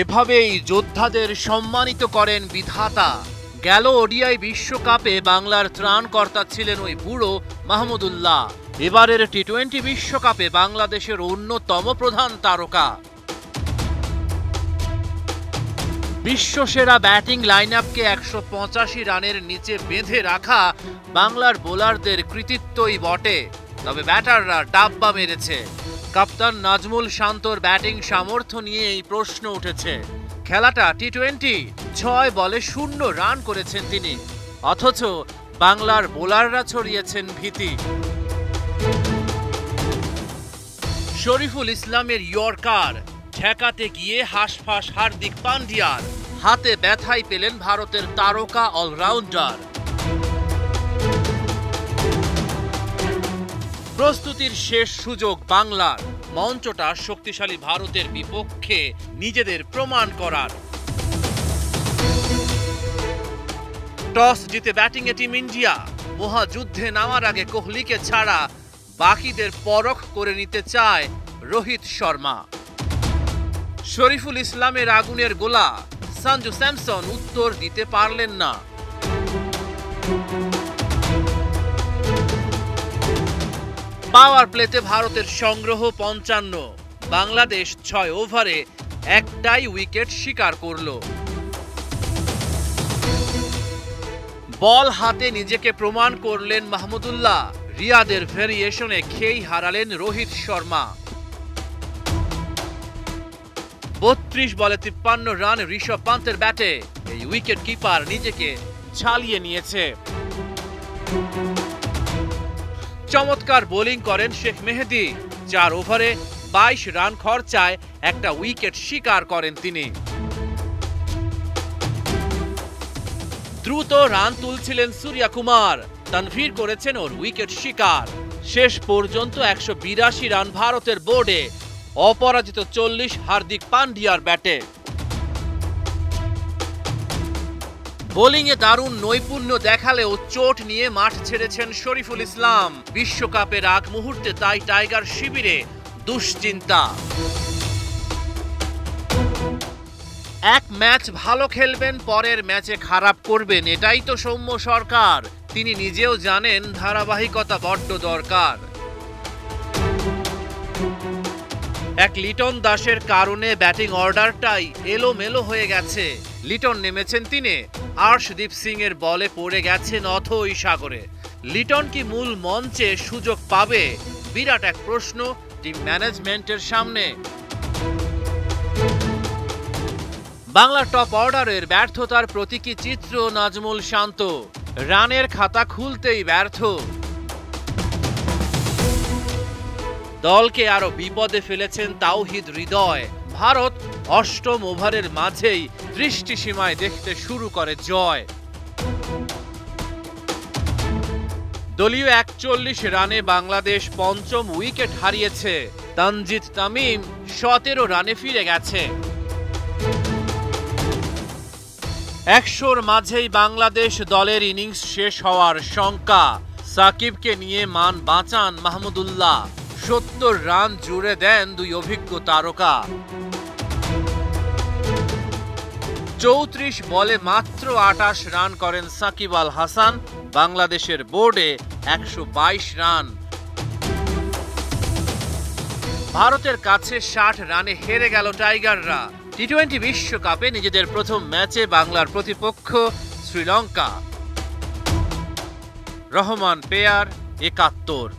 এভাবেই যোদ্ধাদের সম্মানিত করেন বিধাতা। গেল ওডিআই বিশ্বকাপে বাংলার ত্রাণকর্তা ছিলেন ওই বুড়ো মাহমুদুল্লাহ। এবারের টি-20 বিশ্বকাপে বাংলাদেশের অন্যতম প্রধান তারকা। বিশ্বসেরা ব্যাটিং লাইনআপকে 185 রানের নিচে বেঁধে রাখা বাংলার বোলারদের কৃতিত্বই বটে। তবে ব্যাটাররা ডাব্বা মেরেছে। কাপ্তান নাজমুল শান্তর ব্যাটিং সামর্থ্য নিয়ে এই প্রশ্ন উঠেছে। খেলাটা টি-20, 6 বলে 0 রান করেছেন তিনি, অথচ বাংলার বোলাররা ছড়িয়েছেন ভীতি। শরীফুল ইসলামের ইয়র্কার ঠেকাতে গিয়ে হাঁসফাঁস হার্দিক পান্ডিয়ার, হাতে ব্যথাই পেলেন ভারতের তারকা অলরাউন্ডার। প্রস্তুতির শেষ সুযোগ বাংলার, মঞ্চটা শক্তিশালী ভারতের বিপক্ষে নিজেদের প্রমাণ করার। টস জিতে ব্যাটিংয়ে টিম ইন্ডিয়া। মহাযুদ্ধে নামার আগে কোহলিকে ছাড়া বাকিদের পরখ করে নিতে চায় রোহিত শর্মা। শরীফুল ইসলামের আগুনের গোলা, সঞ্জু স্যামসন উত্তর দিতে পারলেন না। পাওয়ার প্লেতে ভারতের সংগ্রহ 55, বাংলাদেশ 6 ওভারে একটাই উইকেট শিকার করল। বল হাতে নিজেকে প্রমাণ করলেন মাহমুদুল্লাহ। রিয়াদের ভেরিয়েশনে খেই হারালেন রোহিত শর্মা। 32 বলে 53 রান ঋষভ পান্তের ব্যাটে এই উইকেট কিপার নিজেকে ঝালিয়ে নিয়েছে। চমৎকার বোলিং করেন শেখ মেহেদী। 4 ওভারে 22 রান খরচায় একটা উইকেট শিকার করেন তিনি। দ্রুত রান তুলছিলেন সূর্যা কুমার, তানভীর করেছেন ওর উইকেট শিকার। শেষ পর্যন্ত 182 রান ভারতের বোর্ডে, অপরাজিত 40 হার্দিক পান্ডিয়ার ব্যাটে। বোলিংয়ে দারুণ নৈপুণ্য দেখালেও চোট নিয়ে মাঠ ছেড়েছেন শরীফুল ইসলাম। বিশ্বকাপের আগ মুহূর্তে তাই টাইগার শিবিরে দুশ্চিন্তা। এক ম্যাচ ভালো খেলবেন, পরের ম্যাচে খারাপ করবেন, এটাই তো সৌম্য সরকার। তিনি নিজেও জানেন ধারাবাহিকতা বড্ড দরকার। এক লিটন দাসের কারণে ব্যাটিং অর্ডারটাই এলোমেলো হয়ে গেছে। লিটন নেমেছেন 3-এ, আর্শদীপ সিং এর বলে পড়ে গেছেন অথই সাগরে। লিটন কি মূল মঞ্চে সুযোগ পাবে? বিরাট এক প্রশ্ন টিম ম্যানেজমেন্টের সামনে। বাংলার টপ অর্ডারের ব্যর্থতার প্রতীকী চিত্র নাজমুল শান্ত। রানের খাতা খুলতেই ব্যর্থ। দলকে আরো বিপদে ফেলেছেন তাওহিদ হৃদয়। ভারত 8ম ওভারের মাঝেই দৃষ্টিসীমায় দেখতে শুরু করে জয়। দলীয় 41 রানে বাংলাদেশ 5ম উইকেট হারিয়েছে। তানজিদ তামিম 17 রানে ফিরে গেছে। 100-র মাঝেই বাংলাদেশ দলের ইনিংস শেষ হওয়ার শঙ্কা। সাকিবকে নিয়ে মান বাঁচান মাহমুদুল্লাহ। 70 রান জুড়ে দেন 2 অভিজ্ঞ তারকা। 34 বলে মাত্র 28 রান করেন সাকিব আল হাসান। বাংলাদেশের বোর্ডে 122 রান। ভারতের কাছে 60 রানে হেরে গেল টাইগাররা। টি-20 বিশ্বকাপে নিজেদের প্রথম ম্যাচে বাংলার প্রতিপক্ষ শ্রীলঙ্কা। রহমান পেয়ার 71।